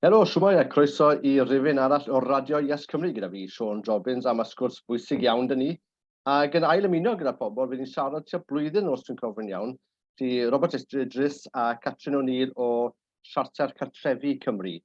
Helo, shwmae a croeso I rifin arall o'r radio Yes Cymru gyda fi, Siôn Jobbins, am y sgwrs bwysig iawn dyn ni. A gyda ail ymuno gyda pobl, fydd ni'n siarad tua blwyddyn os dwi'n cofio'n iawn, di Robat Idris a Catrin O'Neill o Siarter Cartrefii Cymru.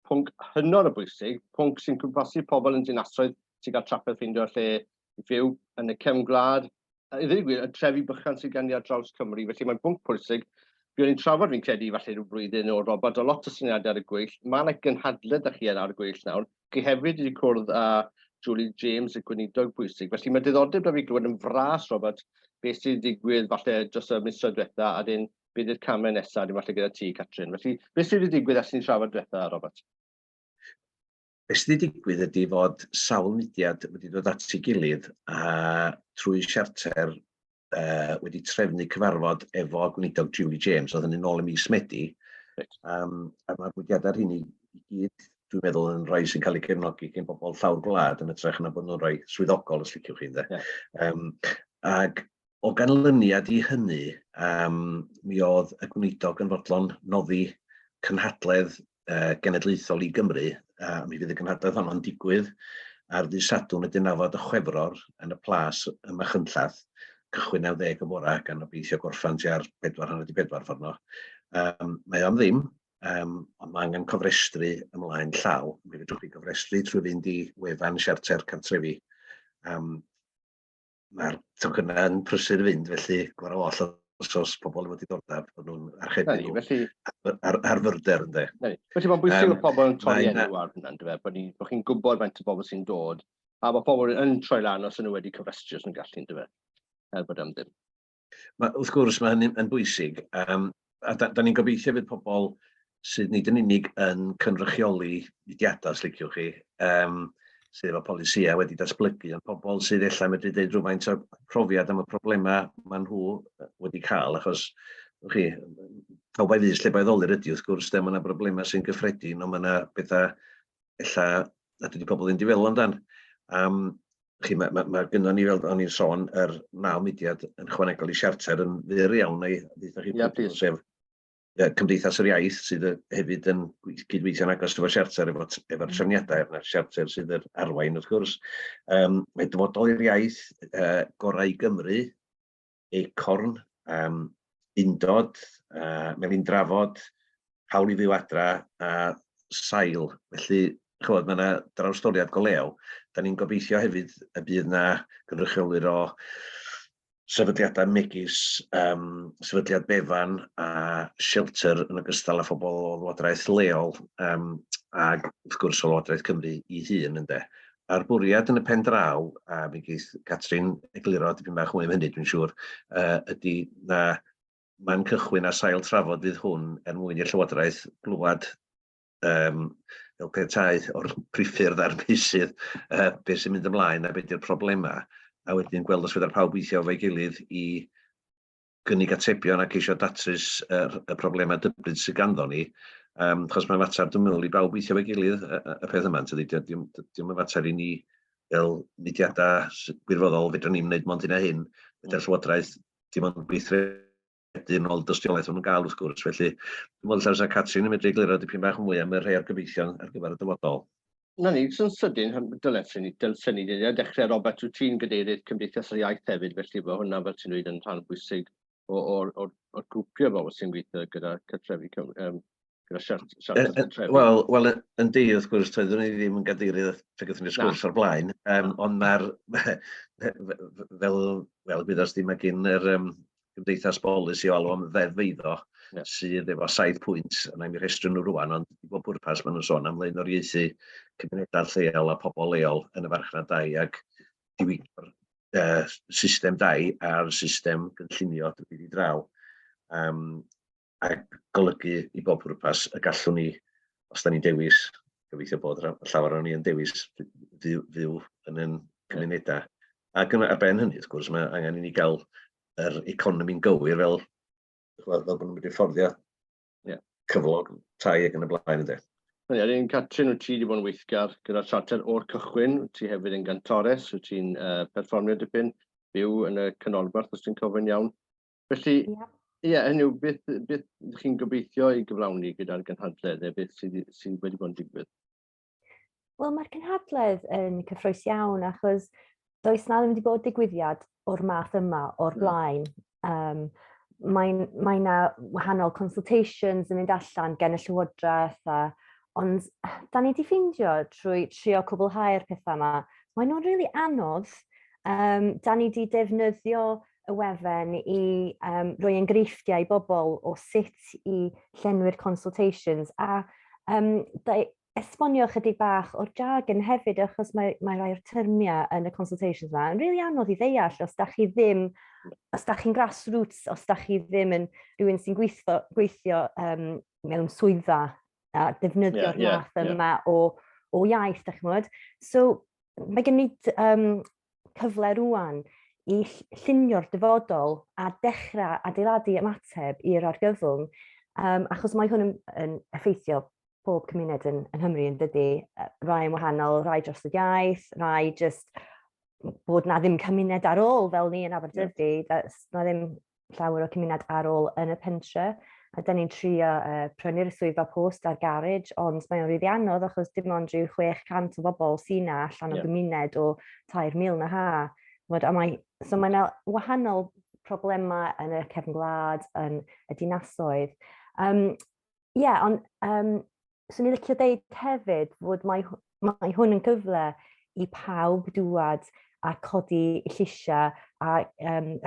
Pwnc hynod o bwysig, pwnc sy'n cwmpasu pobl yn dinasoedd sy'n cael trafferth ffeindio lle I fyw yn y cefn-gwlad. I ddweud gwir, y trefi bychan sy'n gan I ar draws Cymru, felly mae'n pwnc pwysig. Byddwn ni'n trafod fi'n credu falle rhyw blwyddyn o Robert o lot o syniadau ar y gweill. Mae yna gynhadledd â chi ar y gweill nawr. Chi hefyd wedi cwrdd â Julie James, y gweinidog bwysig. Felly mae diddordeb da fi glywed yn fras, Robert, beth sy'n digwydd falle dros y misoedd diwetha, a dyn bydd i'r camau nesaf, dim falle gyda ti, Catrin. Felly, beth sydd wedi digwydd as ni'n trafod diwetha, Robert? Beth sydd wedi digwydd ydy fod sawl mudiad wedi dod at ei gilydd a trwy siarter wedi trefnu cyfarfod efo gweinidog Julie James, oedd yn ôl ym mis Medi. A mae'r mudiadau hynny I gyd, dwi'n meddwl, yn rhai sy'n cael ei gefnogi gen bobl llawr gwlad yn ytrach yna bod nhw'n rhoi swyddogol, os liciwch chi, ynde. Ac o ganlyniad I hynny, mi oedd y gweinidog yn fodlon noddi cynhadledd genedlaethol I Gymru, a mi fydd y cynhadledd honno'n digwydd ar ddydd Sadwrn y 9 o Chwefror yn y plas y Machynlleth, cychwyn 9:10 y bore gan obeithio gorffan tua'r 4:44 ffordd no. Mae o'n ddim, ond mae angen cofrestru ymlaen llaw. Mi fedrwch chi cofrestru trwy fynd I wefan Siarter Cartrefi. Mae'r tocynnau yn prysur fynd, felly gwar o oll os pobl efo diddordeb bod nhw'n archebu nhw ar fyrder ynde. Felly mae'n bwysig bod pobl yn torri enw ar hynna, bod chi'n gwybod faint o bobl sy'n dod, a bod pobl yn troi lan os nhw wedi cofrestru os nhw'n gallu, ynde. Wrth gwrs mae hynny'n yn bwysig, a da ni'n gobeithio fydd pobl sydd nid yn unig yn cynrychioli mudiadau, os liciwch chi, sydd efo polisia wedi datblygu, ond pobl sydd efallai medru dweud rhywfaint o profiad am y problemau maen nhw wedi cael, achos pawb ai fus lle baeddolir ydy, wrth gwrs, mae yna broblemau sy'n gyffredin, ond mae yna bethau efallai nad ydy pobl yn difel amdan. Mae gynnon ni, fel o'n i'n sôn, 9 mudiad yn ychwanegol I siarter yn fyr iawn sef Cymdeithas yr Iaith sydd hefyd yn cydweithio'n agos efo siarter efo'r trefniadau yna, siarter sydd yr arwain wrth gwrs. Mae dyfodol i'r iaith, Gorau Gymru, Acorn, Undod, Melin Drafod, Hawl I Fyw Adra a Sail. Felly, mae yna drawstoriad go lew. Da ni'n gobeithio hefyd y bydd yna gynrychiolwyr o sefydliadau megis, sefydliad Befan a shelter yn ogystal â phobl o Lywodraeth leol a wrth gwrs o Lywodraeth Cymru I hun ynde. A'r bwriad yn y pen draw, a mi geith Catrin egluro dipyn bach mwy am hynny dwi'n siŵr, ydy na mae'n cychwyn a sail trafod fydd hwn mwyn i'r Llywodraeth glwad fel petai o'r priffyrdd a'r meysydd beth sy'n mynd ymlaen a beth yw'r problemau, a wedyn gweld os fydd ar pawb weithio efo'i gilydd I gynnig atebion ac eisiau datrys y problemau dybryd sydd ganddo ni, achos mae'n fater dwi'n meddwl I bawb weithio efo'i gilydd y peth yma, diolch yn fater I ni fel mudiadau gwirfoddol fedrwn ni'n wneud mond hynna hyn, gyda'r Llywodraeth dim ond gweithredu'n ôl dystiolaeth o'n gael wrth gwrs, felly dwi'n meddwl llais a Catrin yn medru egluro dipyn bach mwy am y rhai o'r gobeithion ar gyfer y dyfodol. Na ni, sy'n sydyn, dylsyn ni dechrau Robert wyt ti'n gadeirydd Cymdeithas yr Iaith hefyd, felly bod hwnna fel ti'n dweud yn rhan bwysig o'r grwpio bobl sy'n gweithio gyda Cartrefi gyda Siarter Cartrefi. Wel, yn di, wrth gwrs, doeddwn ni ddim yn gadeirydd fe gyda ni'r sgwrs o'r blaen, ond mae'r, fel byddais ddim ag un yr Gymdeithas Bolisi o alw am ddeddfeiddo sydd efo 7 pwynt, yna mi restru nhw rwan, ond I bob pwrpas maen nhw'n sôn am leunoriaethu cymunedau lleol a pobl leol yn y farchnad 2 ac diwygio'r system 2 a'r system gynllunio dybydd I draw. Ac golygu I bob pwrpas y gallwn ni, os da ni'n dewis, gobeithio bod llawer o'n ni yn dewis fyw yn yn cymunedau. Ac ar ben hynny, wrth gwrs, mae angen I ni gael yr economi'n gywir fel bod nhw'n mynd I fforddio cyflog tai ac yn y blaen ynddo. Yn Catrin, wyt ti wedi bod yn weithgar gyda'r siarter o'r cychwyn, wyt ti hefyd yn gantores, wyt ti'n perfformio dipyn, byw yn y canolbarth os ti'n cofio'n iawn. Felly, hynny yw, beth chi'n gobeithio i gyflawni gyda'r gynhadledd, neu beth sydd wedi bod yn digwydd? Wel, mae'r cynhadledd yn cyffrous iawn, achos does na ddim wedi bod digwyddiad o'r math yma o'r blaen. Mae na wahanol consultations yn mynd allan gen y Llywodraeth, ond da ni wedi ffeindio trwy trio cwblhau'r pethau yma, mae nhw'n rili anodd. Da ni wedi defnyddio y wefen i roi enghreifftiau i bobl o sut i llenwi'r consultations, a esbonio chydig bach o'r jargon hefyd, achos mae rai o'r termiau yn y consultations yma yn rili anodd i ddeall os da chi'n grassroots, os da chi ddim yn rhywun sy'n gweithio mewn swyddfa a defnyddio'r math yma o iaith, da chi'n gwybod. So, mae gen i cyfle rwan i llunio'r dyfodol a dechrau adeiladu ymateb i'r argyfwng, achos mae hwn yn effeithio pob cymuned yn Nghymru yn dydy, rai yn wahanol, rai dros y iaith, rai just bod na ddim cymuned ar ôl fel ni yn Aberdyfi, na ddim llawer o cymuned ar ôl yn y pentre, a da ni'n trio prynu'r swyddfa post ar garage, ond mae'n rili anodd achos dim ond rhyw 600 o bobl sy'n na allan o gymuned o 3,000 na ha. So mae'n wahanol problemau yn y cefn gwlad, yn y dinasoedd. Ond swn i'n licio deud hefyd fod mae hwn yn gyfle i pawb dŵad a codi llysiau a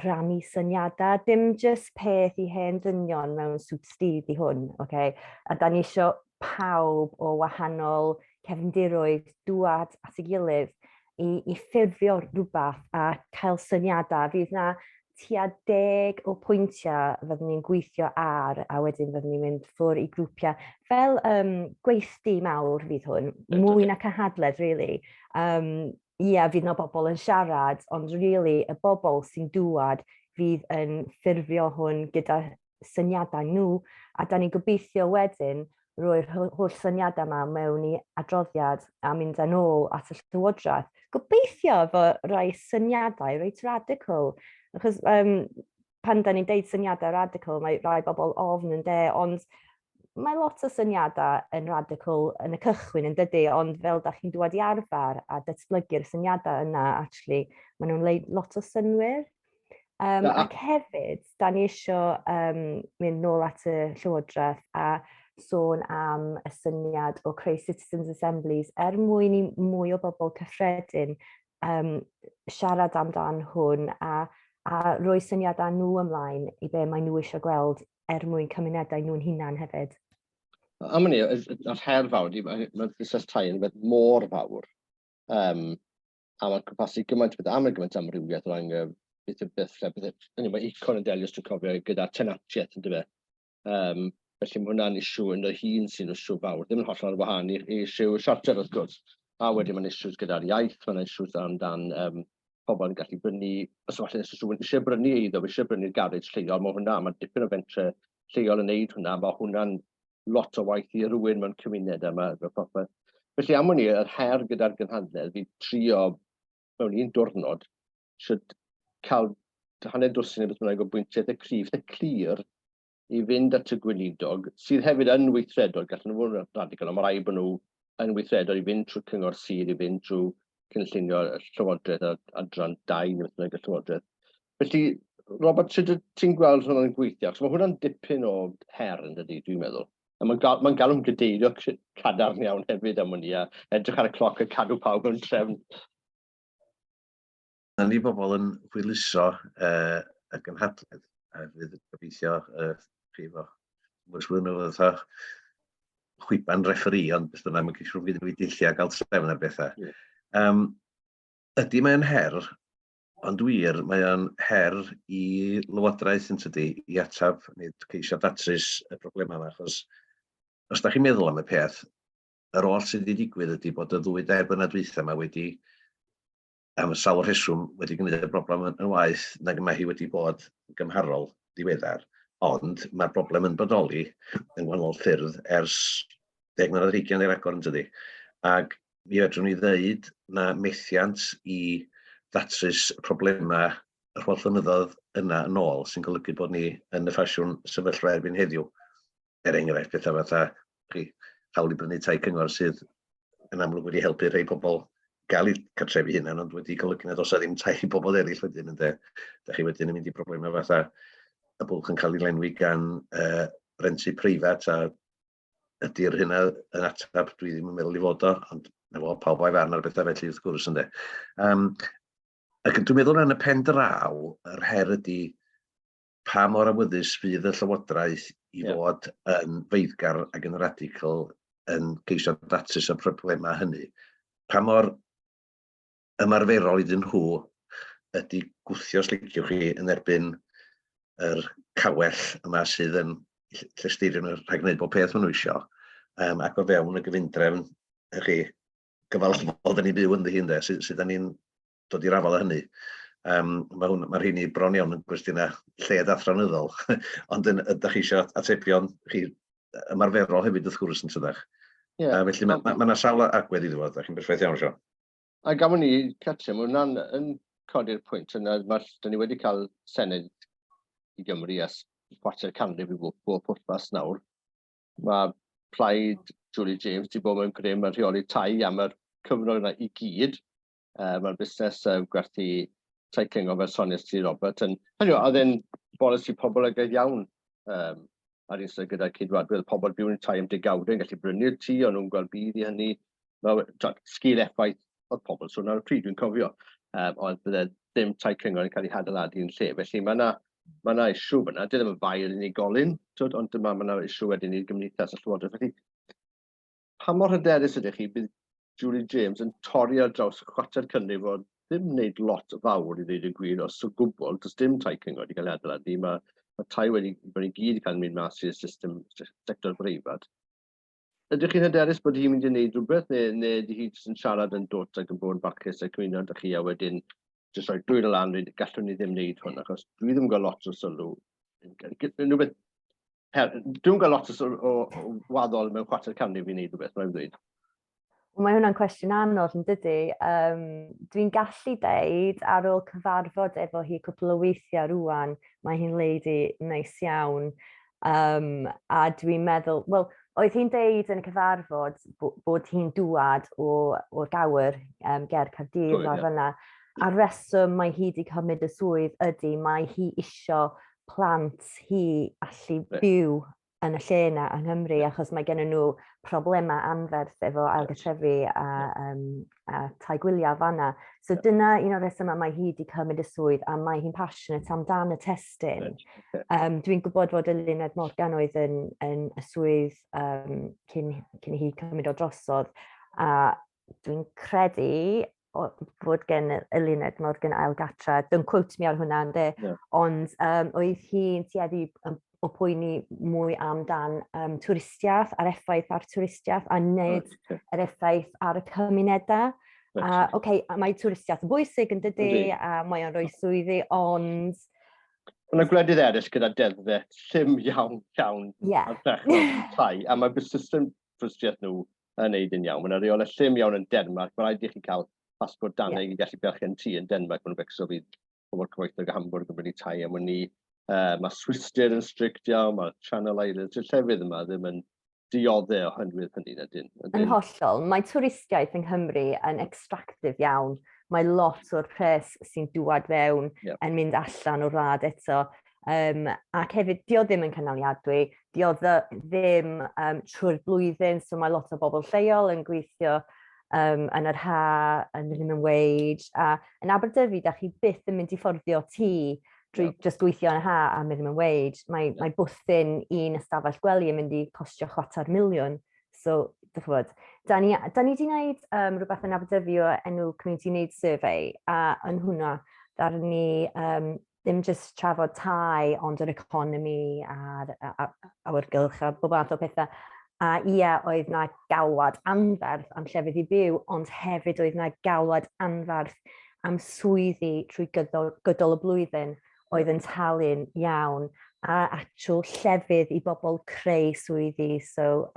rannu syniadau. Dim jyst peth i hen ddynion mewn swt sdydd i hwn. Okay? A da ni eisiau pawb o wahanol cefndiroedd dŵad at ei gilydd i ffurfio rhywbeth a cael syniadau. Fydd na tua 10 o pwyntiau fyddwn ni'n gweithio ar, a wedyn fyddwn ni'n mynd ffwrdd i grwpiau. Fel gweithdy mawr fydd hwn, mwy na cynhadledd, really. Fydd na bobl yn siarad, ond really y bobl sy'n dŵad fydd yn ffurfio hwn gyda syniadau nhw, a da ni'n gobeithio wedyn roi'r holl syniadau yma mewn i adroddiad a mynd yn ôl at y Llywodraeth. Gobeithio fo rai syniadau reit radical, achos pan da ni'n deud syniadau radical, mae rai bobl ofn yn ond mae lot o syniadau yn radical yn y cychwyn yn dydy, ond fel da chi'n dŵad i arfer a datblygu'r syniadau yna, actually, maen nhw'n leid lot o synwyr. Ac hefyd, da ni eisiau mynd nôl at y Llywodraeth a sôn am y syniad o creu Citizens Assemblies mwyn i mwy o bobl cyffredin siarad amdan hwn a roi syniadau nhw ymlaen i be mae nhw eisiau gweld mwyn cymunedau nhw'n hunan hefyd. Am hynny, yr her fawr, mae'r busnes tai yn beth mor fawr. A mae'n cwmpasu gymaint beth gymaint amrywiaeth o ran beth mae icon yn delio, os dwi'n cofio, gyda'r tenantiaeth yn dyfa. Felly mae hwnna'n isiw yn y hun sy'n isiw fawr, ddim yn hollol ar wahân i isiw siarter wrth gwrs. A wedyn mae'n isiws gyda'r iaith, mae'n isiws amdan pobl yn gallu brynu, os falle eisiau brynu eiddo, eisiau brynu'r garage lleol, mae dipyn o fentre lleol yn neud hwnna, mae hwnna'n lot o waith i rywun mewn cymuned yma. Felly am hynny, yr her gyda'r gynhadledd, fi trio mewn un diwrnod, sydd cael hanner dwsin neu beth bynnag o bwyntiau y clir i fynd at y gweinidog, sydd hefyd yn weithredol, gallen nhw fod yn radical, ond mae rai bod nhw yn weithredol i fynd trwy cyngor sir, i fynd trwy cynllunio y Llywodraeth a adran 2 neu beth bynnag y Llywodraeth. Felly, Robert, sut ti'n gweld hwnna'n gweithio? Mae hwnna'n dipyn o her yn dydi, dwi'n meddwl. A mae'n galw'n gydeirio cadarn iawn hefyd am hynny, a edrych ar y cloc a cadw pawb yn trefn. Na ni bobl yn hwyluso y gynhadledd, a fydd gobeithio prif o mwysflynwyr oedd chwiban refferi, ond beth bynnag mae'n ceisio fydd yn wydillia a gael trefn ar bethau. Ydy mae'n her, ond wir mae'n her i Lywodraeth yn tydi i atab neu ceisio datrys y problemau yma, achos os da chi'n meddwl am y peth, yr oll sydd wedi digwydd ydy bod y 2 blynedd dwytha yma wedi, am y sawl rheswm, wedi gwneud y broblem yn waith nag yma hi wedi bod gymharol diweddar, ond mae'r broblem yn bodoli yn wahanol ffyrdd ers 10 mlynedd 20 i'r agor yn tydi. Ac mi fedrwn ni ddeud na methiant i ddatrys problemau yr holl flynyddoedd yna yn ôl sy'n golygu bod ni yn y ffasiwn sefyllfa erbyn heddiw. Enghraifft pethau fatha hawl i brynu tai cyngor sydd yn amlwg wedi helpu rhai pobl gael eu cartrefi hunan, ond wedi golygu nad oes ddim tai i bobl eraill wedyn ynde. Da chi wedyn yn mynd i broblemau fatha y bwlch yn cael ei lenwi gan rentu preifat a ydy'r hynna yn atab, dwi ddim yn meddwl i fod o, ond pawb o'i farn ar bethau felly wrth gwrs ynde. Ac dwi'n meddwl yn y pen draw, yr her ydy pa mor awyddus fydd y Llywodraeth i fod yn feiddgar ac yn radical yn geisio datrys y problemau hynny. Pa mor ymarferol iddyn nhw ydy gwthio, os liciwch chi, yn erbyn yr cawell yma sydd yn llesteirio rhag wneud bob peth maen nhw isio, ac o fewn y gyfundrefn gyfalfod yn ei byw ynddi hynde, sydd ni'n dod i'r afal o hynny. Mae'r hyn i bron iawn yn gwestiynau lled athronyddol, ond ydych chi eisiau atebion ymarferol hefyd wrth gwrs yn tydach. Felly mae yna sawl agwedd i ddod, da chi'n berffaith iawn, Siôn. A gafon ni, Catrin, mae hwnna'n yn codi'r pwynt yna, da ni wedi cael Senedd i Gymru a chwarter canrif i bob pwrpas nawr. Mae plaid Julie James wedi bod mewn grym a rheoli tai am yr cyfnod yna i gyd. Mae'r busnes gwerthu tai cyngor fel Sonia T. Robert yn... Oedd e'n bolisi pobl ag iawn ar un sydd gyda cydwadwydd. Pobl byw yn tai am degawdau yn gallu brynu'r tŷ, ond nhw'n gweld byd i hynny. Sgil effaith oedd pobl, so na'r pryd dwi'n cofio. Oedd bydde ddim tai cyngor yn cael ei hadeiladu yn lle. Felly mae yna issue fyna. Dyna ddim yn fair yn unigolyn, ond mae yna issue wedyn i'r gymdeithas a llywodraeth. Felly, pa mor hyderus ydych chi bydd Julie James yn torri ar draws y chwarter cynrif o ddim wneud lot fawr i ddweud y gwir os o gwbl, does dim tai cyngor wedi cael ei adeiladu. Mae tai wedi bod i gyd i cael mynd mas i'r sector breifat. Ydych chi'n hyderus bod hi'n mynd i wneud rhywbeth, neu ydy hi jyst yn siarad yn dod ac yn bod yn barchus a'r cymuned â chi a wedyn jyst rhoi dwy'n y lan, gallwn ni ddim wneud hwn, achos dwi ddim yn gael lot o sylw. Dwi'n gael lot o waddol mewn chwarter canrif i wneud rhywbeth, mae'n dweud. Mae hwnna'n cwestiwn anodd yn dydy. Dwi'n gallu deud ar ôl cyfarfod efo hi cwpl o weithiau rwan, mae hi'n leidi neis iawn. A dwi'n meddwl, wel, oedd hi'n deud yn y cyfarfod bod hi'n dŵad o'r gawer ger Caerdydd ar fyna. A'r reswm mae hi wedi cymryd y swydd ydy, mae hi isio plant hi allu byw yn y lle yna yng Nghymru, achos mae gen nhw problemau anferth efo ailgartrefi a tai gwyliau fanna. So dyna un o'r resymau mae hi wedi cymryd y swydd a mae hi'n passionate amdan y testyn. Dwi'n gwybod fod Eluned Morgan oedd yn y swydd cyn hi cymryd o drosodd, a dwi'n credu fod gen Eluned Morgan ailgartra, don't quote me ar hwnna, ond oedd hi'n tueddu o poeni mwy amdan twristiaeth, a'r effaith ar twristiaeth, a nid yr effaith ar y cymunedau. Mae twristiaeth yn bwysig yn dydy, a mae o'n rhoi swyddi, ond... Mae'n gwledydd eraill gyda deddfe llym iawn ar ddechrau tai, a mae system twristiaeth nhw yn neud yn iawn. Mae'n reolau llym iawn yn Denmark, mae'n rhaid i chi cael pasport daneg i gallu berchen tŷ yn Denmark, mae'n becso fydd pobl cyfoethog a Hamburg yn mynd i tai, a mwyn ni mae Swistir yn strict iawn, mae Channel Islands, y llefydd yma ddim yn dioddau oherwydd hynny na dyn. Yn hollol, mae twristiaeth yng Nghymru yn extractive iawn. Mae lot o'r pres sy'n dŵad fewn yn mynd allan o'r rad eto. Ac hefyd, dio ddim yn cynaliadwy, dio ddim trwy'r blwyddyn, so mae lot o bobl lleol yn gweithio yn yr ha, yn minimum wage. A yn Aberdyfi, da chi byth yn mynd i fforddio tŷ drwy just gweithio yn ha a minimum wage. Mae bwthyn un ystafell gwely yn mynd i costio £250,000. So, dych da ni wedi gwneud rhywbeth yn Aberdyfi o enw Community Needs Survey, a yn hwnna, dar ni ddim jyst trafod tai, ond yr economi a'r awyrgylch a bob math o pethau. A oedd na galwad anferth am llefydd i byw, ond hefyd oedd na galwad anferth am swyddi trwy gydol y blwyddyn oedd yn talu'n iawn, a actual llefydd i bobl creu swyddi, so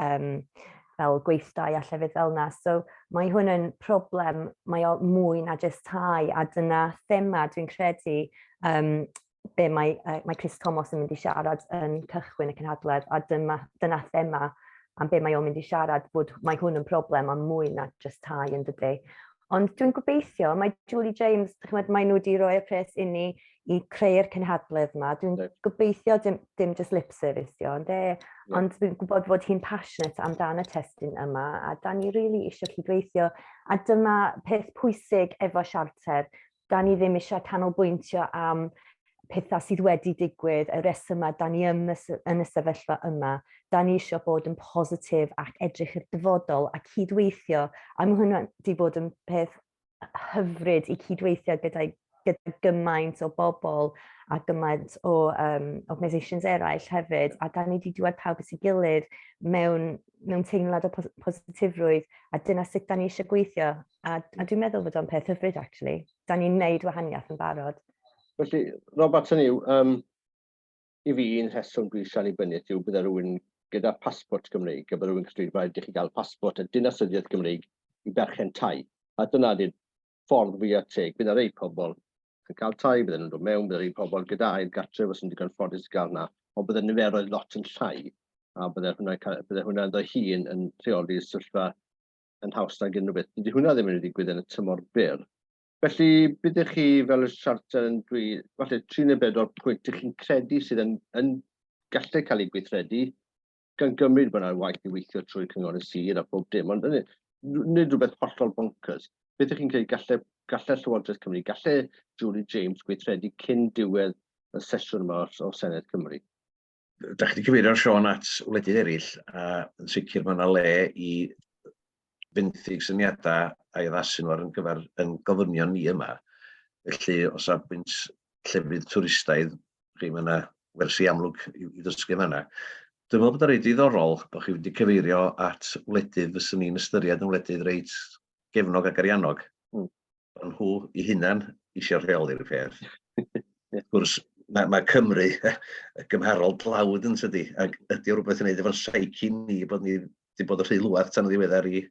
fel gweithdai a llefydd fel yna. So mae hwn yn problem, mae o mwy na jyst tai, a dyna thema dwi'n credu be mae Chris Thomas yn mynd i siarad yn cychwyn y cynhadledd, a dyna thema am be mae o'n mynd i siarad, bod mae hwn yn broblem am mwy na just tai yn dydy. Ond dwi'n gobeithio, mae Julie James, mae nhw wedi rhoi y pres i ni i creu'r cynhadledd yma. Dwi'n gobeithio dim just lip service, ond dwi'n gwybod fod hi'n passionate amdano y testyn yma, a da ni really eisiau cydweithio. A dyma peth pwysig efo siarter, da ni ddim eisiau canolbwyntio am pethau sydd wedi digwydd, y resymau da ni yn y sefyllfa yma. Da ni eisiau bod yn positif ac edrych i'r dyfodol a cydweithio. A mae hwnna wedi bod yn peth hyfryd i cydweithio gyda gymaint o bobl a gymaint o organisations eraill hefyd. A da ni wedi dŵad pawb at ei gilydd mewn teimlad o positifrwydd. A dyna sut da ni eisiau gweithio. A dwi'n meddwl fod o'n peth hyfryd, actually. Da ni'n neud wahaniaeth yn barod. Felly, Robat Idris, i fi un rheswm dwi eisiau ei bynnit yw bydde rhywun gyda pasport Gymreig, a bydde rhywun gyda rhaid i chi gael pasport a dinasyddiaeth Gymreig i berchen tai. A dyna di'r ffordd fwyaf teg. Bydde rei pobl yn cael tai, bydde nhw'n dod mewn, bydde rei pobl gyda ail gartref os yn digon ffodus i gael yna, ond bydde niferoedd lot yn llai, a bydde hwnna yn hun yn rheoli'r sefyllfa yn haws nag unrhyw beth. Dydy hwnna ddim yn digwydd yn y tymor byr. Felly, byddech chi fel y siarter yn dweud, falle 3 neu 4 pwynt ych chi'n credu sydd yn gallu cael ei gweithredu, gan gymryd bod yna'r waith i weithio trwy cyngor y sir a bob dim, ond nid rhywbeth hollol bonkers. Beth ych chi'n credu gallai Llywodraeth Cymru, gallai Julie James gweithredu cyn diwedd y sesiwn yma o Senedd Cymru? Da chi wedi cyfeirio Siôn at wledydd eraill, a yn sicr mae yna le i benthyg syniadau a'i addasu nhw ar yn gofynion ni yma. Felly, os a bwynt llefydd twristaidd, chi mae yna wersi amlwg i ddysgu yma. Dwi'n meddwl bod yn rhaid diddorol bod chi wedi cyfeirio at wledydd fyswn ni'n ystyried yn wledydd reit gefnog ac ariannog. Ond nhw i hunan eisiau rheoli'r peth. Wrth gwrs, mae Cymru y gymharol dlawd yn tydi, ac ydy o rhywbeth yn neud efo'n saici ni bod ni wedi bod yn rhy lwad tan o ddiweddar i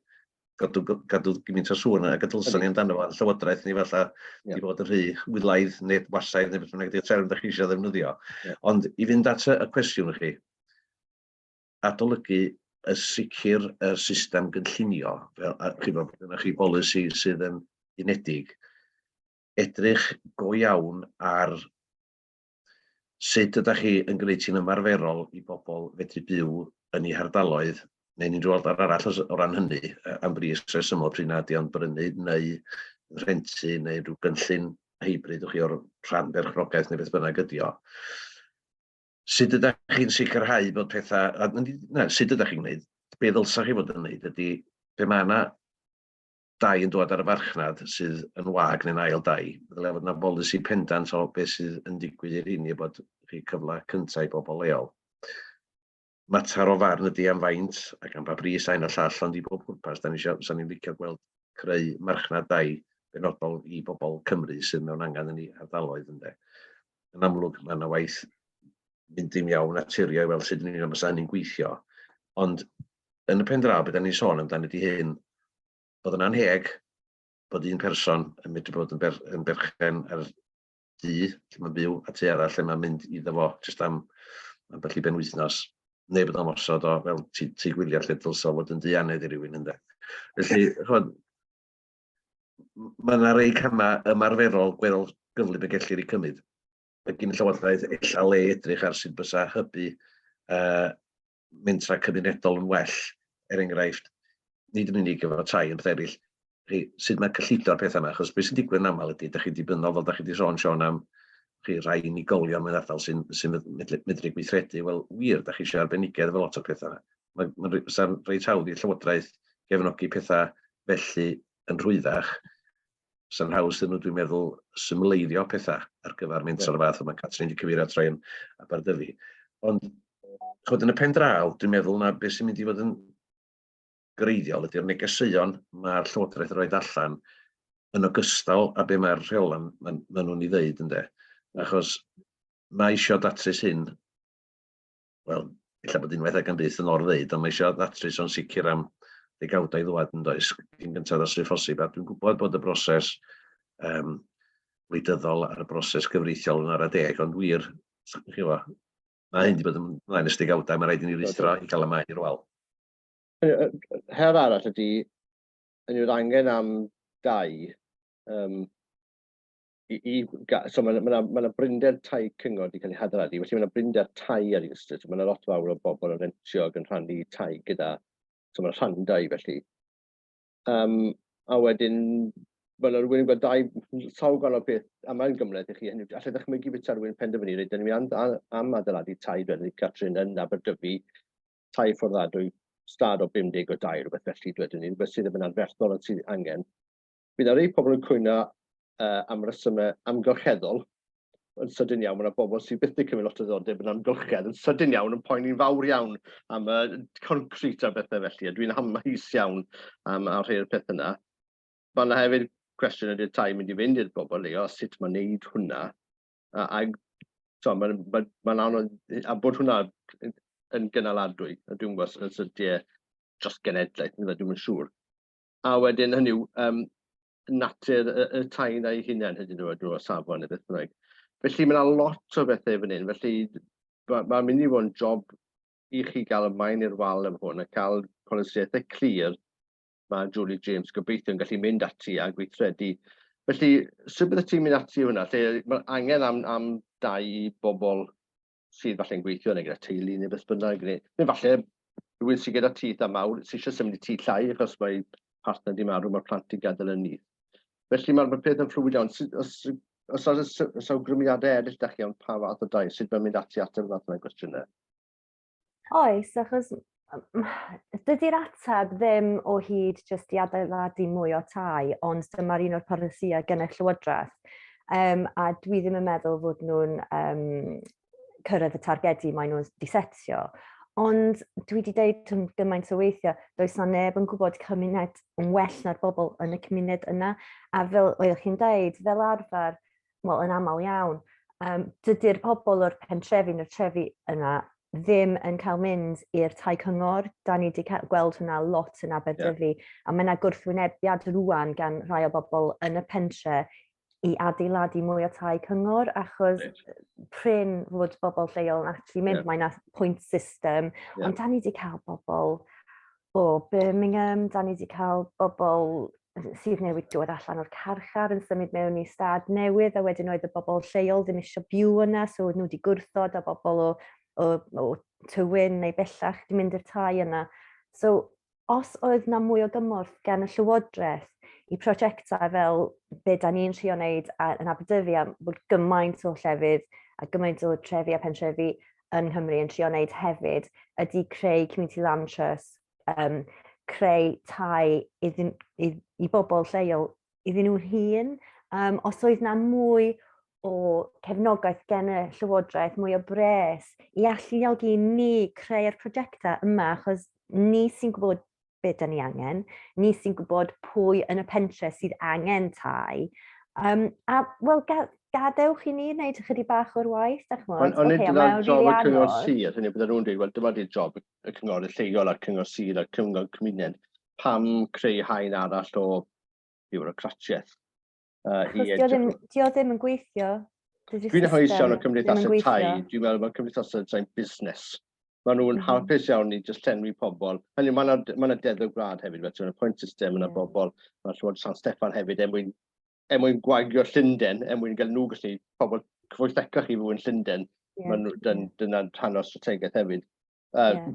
gadw gymaint o sŵn a gadylson ni amdano fo, Llywodraeth ni falle wedi bod yn rhy wylaidd neu wasaidd neu beth bynnag ydy'r term da chi eisiau ddefnyddio. Ond i fynd at y cwestiwn chi, adolygu y sicr y system gynllunio, fel yna chi bolisi sydd yn unedig, edrych go iawn ar sut ydych chi yn gwneud sy'n ymarferol i bobl fedru byw yn eu hardaloedd, neu ni'n rhywbeth arall o ran hynny, am bris resymol pryd nad i ond brynu neu rhentu neu rhyw gynllun hybrid o'ch chi o'r rhan berchnogaeth neu beth bynnag ydi o. Sut ydych chi'n sicrhau bod pethau, sut ydych chi'n gwneud, be ddylsach chi fod yn gwneud ydy, pe mae yna dau yn dod ar y farchnad sydd yn wag neu'n ail dau, ddylai fod yna bolisi pendant o beth sydd yn digwydd i'r hynny bod chi cyfle cyntaf i bobl leol. Matar o farn ydy am faint ac am pa bris ein o llall ond i bob pwrpas. Da ni'n licio gweld creu marchnad dau benodol i bobl Cymru sydd mewn angen yn ei ardaloedd ynde. Yn amlwg mae yna waith mynd dim iawn naturio i weld sut ni'n ni'n gweithio. Ond yn y pen draw beth da ni'n sôn amdano ydy hyn, bod yn anheg bod un person yn medru bod yn berchen ar dŷ lle mae'n byw a tu arall lle mae'n mynd iddo fo jyst am bellu ben wythnos. Neu bod o'n mosod o fel ti gwylio lle dylso fod yn dianedd i rywun ynddo. Felly, mae yna rei camau ymarferol gweddol gyflym y gellir i cymryd. Mae gen y Llywodraeth ella le edrych ar sut bysa hybu mentra cymunedol yn well, enghraifft, nid yn unig efo tai yn beth eraill. Sut mae cyllido'r pethau yma, achos beth sy'n digwydd yn aml ydy, da chi wedi bynnol fel da chi wedi Siôn am rai unigolion mewn ardal sy'n medru gweithredu, wel wir, da chi eisiau arbenigedd fel lot o pethau. Mae'n rhaid hawdd i'r Llywodraeth gefnogi pethau felly yn rhwyddach, sa'n haws yn nhw dwi'n meddwl symleirio pethau ar gyfer mentor o'r fath, mae Catrin wedi cyfeirio at rhain a Bardyfi. Ond, chod yn y pen draw, dwi'n meddwl na beth sy'n mynd i fod yn greiddiol ydy'r negeseuon mae'r Llywodraeth yn rhoi allan yn ogystal a be mae'r rheolan maen nhw'n ei ddeud ynddo. Achos mae eisiau datrys hyn, wel, illa bod unwaith ag yn byth yn or-ddeud, ond mae eisiau datrys o'n sicr am ddegawdau ddwad yn does, cyn gyntaf os yw'n ffosib. A dwi'n gwybod bod y broses wleidyddol ar y broses gyfreithiol yn ar y deg, ond wir, mae hyn wedi bod yn mlaen ystigawdau, mae rhaid i ni rithro i gael y mae i'r wal. Her arall ydy, yn yw'r angen am dau, so mae brinder tai cyngor wedi cael ei hadeiladu, felly mae brinder tai ar ei ystod, mae lot fawr o bobl yn rentio ac yn rhannu tai gyda, so mae'n rhandau felly. A wedyn, mae rhywun yn gweld sawl gwahanol beth am yn Gymraeg i chi, allai ddechmygu beth ar rhywun penderfynu, rydyn ni am adeiladu tai dweud Catrin yn Aberdyfi, tai fforddadwy, stad o 50 o dau, rhywbeth felly dweud ni, rhywbeth sydd yn anferthol yn sydd angen. Bydd ar ei pobl yn cwyno am resymau amgylcheddol, yn sydyn iawn, mae yna bobl sydd byth yn cymryd lot o ddordeb yn amgylchedd, yn sydyn iawn, yn poeni'n fawr iawn am concret a bethau felly, a dwi'n amheus iawn am rhai'r peth yna. Mae yna hefyd cwestiwn ydy'r tai mynd i fynd i'r bobl leo, sut mae'n neud hwnna, mae'n anodd, a bod hwnna yn gynaladwy, a dwi'n gwybod os ydy dros genedlaeth, dwi'n yn siŵr. A wedyn hynny yw, natur y tai na ei hunain hydyn nhw o safon neu beth bynnag. Felly mae yna lot o bethau fan hyn, felly mae'n mynd i fod yn job i chi gael y maen i'r wal am hwn a cael polisiaethau clir mae Julie James gobeithio yn gallu mynd ati a gweithredu. Felly, sut bydde ti'n mynd ati hwnna? Lle mae angen am dau i bobl sydd falle'n gweithio neu gyda teulu neu beth bynnag. Neu falle rhywun sydd gyda tîth a mawr sydd eisiau symud i tŷ llai achos mae partner di marw, mae'r plant i gadael yn nyth. Felly mae'r peth yn fflwyd iawn. Os oes awgrymiadau eraill da chi am pa fath o dau, sut mae'n mynd ati at y fath yna'n gwestiynau? Oes, achos dydy'r ateb ddim o hyd jyst i adeiladu mwy o tai, ond dyma'r un o'r polisïau gen y Llywodraeth. A dwi ddim yn meddwl fod nhw'n cyrraedd y targedu mae nhw'n disetio. Ond dwi wedi dweud yn gymaint o weithiau, does na neb yn gwybod cymuned yn well na'r bobl yn y cymuned yna. A fel oeddech chi'n dweud, fel arfer, wel, yn aml iawn, dydy'r pobl o'r pentrefi neu'r trefi yna ddim yn cael mynd i'r tai cyngor. Da ni wedi gweld hwnna lot yn Aberdyfi. A mae yna gwrthwynebiad rwan gan rai o bobl yn y pentre i adeiladu mwy o tai cyngor, achos pryn fod bobl lleol yn actually mynd, mae yna point system, ond da ni wedi cael bobl o Birmingham, da ni wedi cael bobl sydd newydd dod allan o'r carchar yn symud mewn i stad newydd, a wedyn oedd y bobl lleol ddim eisiau byw yna, so nhw wedi gwrthod a bobl o Tywyn neu bellach di mynd i'r tai yna. So, os oedd na mwy o gymorth gan y Llywodraeth i prosiectau fel be da ni'n trio wneud yn Aberdyfi, a bod gymaint o llefydd a gymaint o trefi a pentrefi yn Nghymru yn trio wneud hefyd, ydy creu community land trust, creu tai i bobl lleol iddyn nhw'n hun. Os oedd na mwy o cefnogaeth gen y Llywodraeth, mwy o bres i alluogi ni creu'r prosiectau yma, achos ni sy'n gwybod beth da ni angen, ni sy'n gwybod pwy yn y pentre sydd angen tai. A, wel, gadewch i ni wneud ychydig bach o'r waith, Ond nid dyna'r job y cyngor sir, hynny byddai nhw'n dweud, wel, dyma di'r job y cyngor lleol a'r cyngor sir a'r cyngor cymuned. Pam creu haen arall o biwrocratiaeth? Dio ddim yn gweithio. Dwi'n hoes iawn o cymdeithasau tai, dwi'n meddwl mae cymdeithasau tai'n busnes. Mae nhw'n hapus iawn i jyst llenwi pobl. Hynny, mae yna deddf gwlad hefyd, felly mae'n point system yna bobl. Mae'n Llywodraeth San Steffan hefyd, mwyn gwagio Llundain, mwyn gael nhw gallu pobl cyfoethecach i fwy yn Llundain. Dyna'n rhan o'r strategaeth hefyd.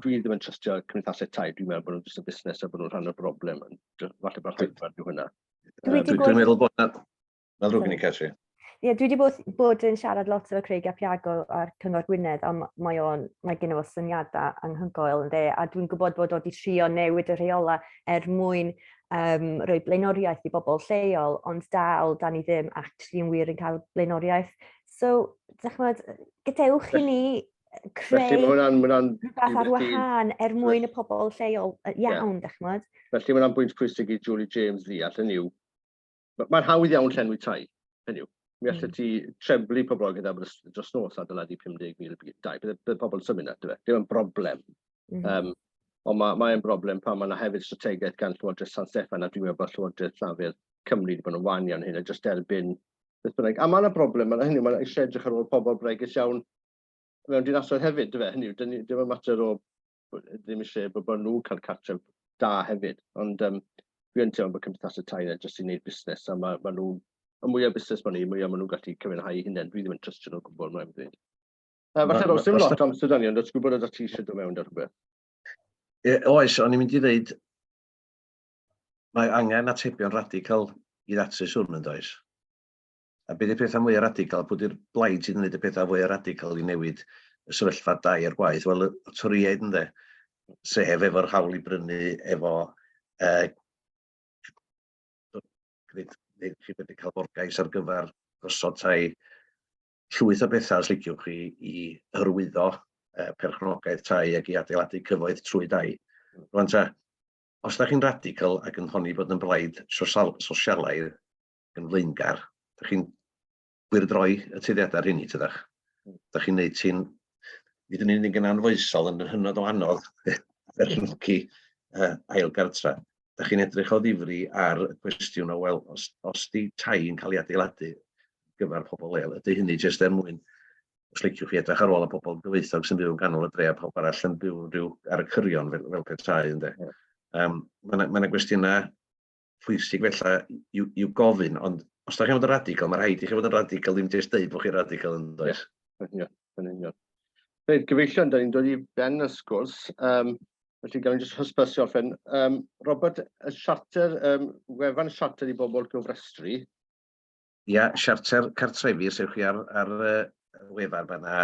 Dwi ddim yn trystio cymdeithasau tai, dwi'n meddwl bod nhw'n jyst y busnes a bod nhw'n rhan o'r broblem. Falle bod rhaid yw hwnna. Dwi'n meddwl bod yna... Mae'n ddrwg gen i, Catrin. Dwi wedi bod yn siarad lot efo Craig ap Iago ar Cyngor Gwynedd, a mae gen i fo syniadau anhygoel yn de, a dwi'n gwybod bod o wedi trio newid y rheola mwyn rhoi blaenoriaeth i bobl lleol, ond dal, da ni ddim actually yn wir yn cael blaenoriaeth. So, gadewch i ni creu rhywbeth ar wahân mwyn y pobl lleol iawn, dechmod. Felly mae hwnna'n bwynt pwysig i Julie James ddeall, hynny yw. Mae'n hawdd iawn llenwi tai, hynny yw. Mi allai ti treblu poblogaeth dros nos adeiladu 50,000 dau. Bydd pobl yn symud na, dim yn broblem. Ond mae'n broblem pan mae yna hefyd strategaeth gan Llywodraeth San Steffan, a dwi'n meddwl bod Llywodraeth Llafur Cymru wedi bod yn wan iawn hyn, a jyst erbyn beth bynnag. A mae yna broblem, mae hynny, mae'n eisiau edrych ar ôl pobl bregus iawn mewn dinasoedd hefyd, dy fe, hynny, dim yn mater o ddim eisiau bod nhw cael cartref da hefyd, ond fi yn teimlo bod cymdeithasau tai na jyst i wneud busnes, a mae nhw, y mwyaf busnes mae nhw'n gallu cyfynhau hunain, dwi ddim yn trystio nhw'n gwybod mae'n dweud. Falle ros dim lot amser da ni, ond dwi'n gwybod oedd ti eisiau dod mewn ar rhywbeth. Oes, o'n i'n mynd i ddweud, mae angen atebion radical i ddatrys hwn yn does. A beth yw'r pethau mwyaf radical, bod i'r blaid sydd yn gwneud y pethau fwyaf radical i newid y sefyllfa dau ar gwaith. Wel, y toriaid ynddo, sef efo'r hawl i brynu, efo chi wedi cael borgais ar gyfer gosod tai llwyth o bethau os liciwch chi i hyrwyddo perchnogaeth tai ac i adeiladu cyfoeth trwy dai. Rwan ta, os da chi'n radical ac yn honni bod yn blaid sosialaidd yn flaengar, da chi'n gwirdroi y tueddiadau ar hynny, tydach. Da chi'n neud ti'n, fydd yn unig yn anfoesol yn hynod o anodd perchnogi ailgartra. Da chi'n edrych o ddifri ar y cwestiwn o, wel, os di tai yn cael ei adeiladu gyfer pobl leol, ydy hynny jyst mwyn, os liciwch chi edrych ar ôl y pobl gyfoethog sy'n byw yn ganol y dre a pobl arall yn byw ar y cyrion fel petai, ynddo. Mae yna gwestiynau pwysig felly i'w gofyn, ond os da chi'n fod yn radical, mae rhaid i chi fod yn radical, ddim jyst deud bod chi'n radical yn does. Yn union. Reit, gyfeillion, da ni'n dod i ben y sgwrs. Felly, gael ni'n jyst hysbysio orffen. Robert, y siarter, wefan siarter i bobl gyfrestru. Ia, Siarter Cartrefi, sef chi ar wefan fanna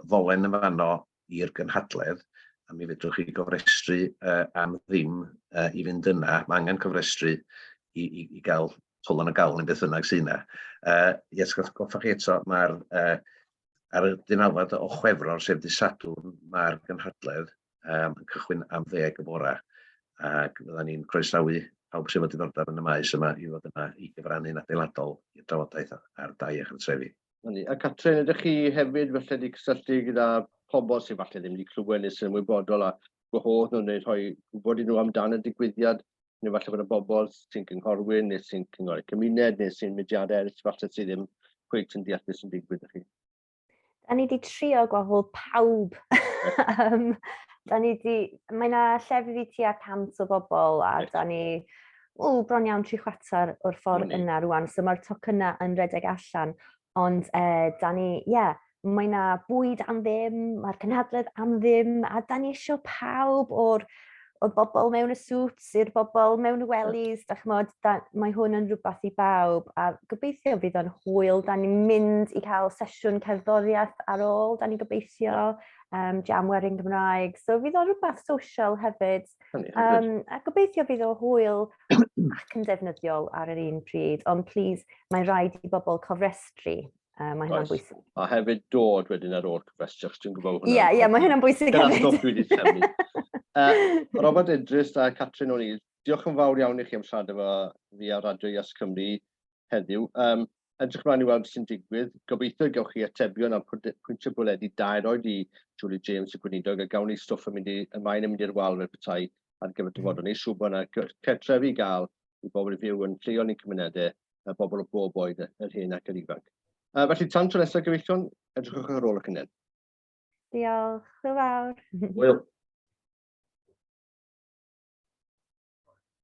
ddolen yn fanno i'r gynhadledd, a mi fedrwch chi gofrestru am ddim i fynd yna. Mae angen cofrestru i gael tolon y gael neu beth bynnag sy'n yna. Ies, goffa chi eto, mae'r ar y dynafod o Chwefror, sef dydd Sadwrn, mae'r gynhadledd yn cychwyn am 10 y bora. Ac fydda ni'n croesawu pawb sydd wedi diddordeb yn y maes yma i fod yna i gyfrannu'n adeiladol i'r drafodaeth ar dai a Cartrefi. A Catrin, ydych chi hefyd felly wedi cysylltu gyda pobl sydd falle ddim wedi clywed neu sy'n ymwybodol a gwahodd nhw neu rhoi gwybod i nhw amdano y digwyddiad, neu falle bod y bobl sy'n cynghorwyr neu sy'n cynghori cymuned neu sy'n mudiadau eraill falle sydd ddim cweit yn deall beth sy'n digwydd â chi? Da ni wedi trio gwahodd pawb. Mae yna llefydd i tua 100 o bobl a da ni bron iawn 3/4 o'r ffordd yna rwan, so mae'r tocynnau yn redeg allan, ond da ni, mae yna bwyd am ddim, mae'r cynhadledd am ddim, a da ni eisiau pawb o'r bobl mewn y suits i'r bobl mewn y wellies, mae hwn yn rhywbeth i bawb, a gobeithio fydd o'n hwyl, da ni'n mynd i cael sesiwn cerddoriaeth ar ôl, da ni'n gobeithio, jam werin Gymraeg, so fydd o'n rhywbeth social hefyd, a gobeithio fydd o'n hwyl ac yn defnyddiol ar yr un pryd, ond please, mae'n rhaid i bobl cofrestru. Mae hynna'n bwysig. A hefyd dod wedyn ar ôl cofrestru, achos dwi'n gwybod hwnna. Ie, mae hynna'n bwysig hefyd. Dyna stwff dwi wedi trefnu. Robat Idris a Catrin O'Neill, diolch yn fawr iawn i chi am siarad efo fi ar Radio Yes Cymru heddiw. Edrych mlaen i weld sy'n digwydd. Gobeithio gewch chi atebion am pwyntiau bwledi dair oed i Julie James y Gweinidog, a gawn ni stwff yn mynd i'r wal fel petai ar gyfer dyfodol. Neu siw bod yna cartrefi i gael i bobl i fyw yn lleol i'n cymunedau, a bobl o bob oed yr hen ac yr ifanc. Felly, tan tro nesaf gyfeillion, edrychwch ar ôl y cynnig. Diolch, yn fawr. Wel.